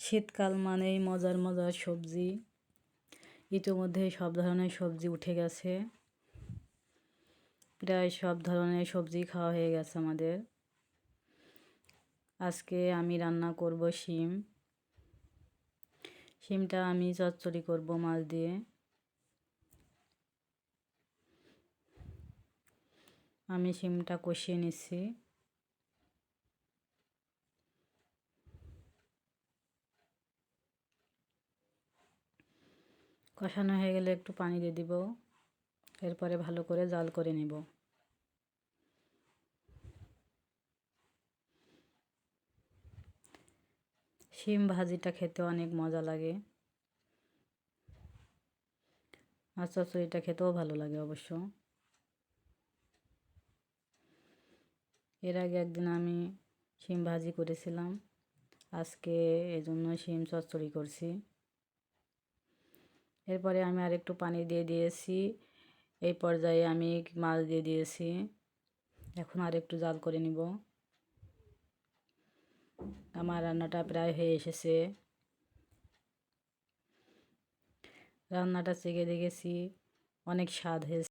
শীতকাল মানেই মজার মজার সবজি। ইতিমধ্যে সব ধরনের সবজি উঠে গেছে, প্রায় সব ধরনের সবজি খাওয়া হয়ে গেছে আমাদের। আজকে আমি রান্না করব শিম। শিমটা আমি চচ্চড়ি করব মাছ দিয়ে। আমি শিমটা কষিয়ে নিচ্ছি। কষানো হয়ে গেলে একটু পানি দিয়ে দিব, এরপরে ভালো করে জাল করে নেব। শিম ভাজিটা খেতে অনেক মজা লাগে, আর চচ্চড়িটা খেতেও ভালো লাগে অবশ্য। এর আগে একদিন আমি শিম ভাজি করেছিলাম, আজকে এজন্য শিম চচ্চড়ি করছি। এরপরে আমি আরেকটু পানি দিয়ে দিয়েছি। এই পর্যায়ে আমি মাছ দিয়ে দিয়েছি। এখন আরেকটু জাল করে নিব। আমার রান্নাটা প্রায় হয়ে এসেছে। রান্নাটা চেখে দেখেছি, অনেক স্বাদ হয়েছে।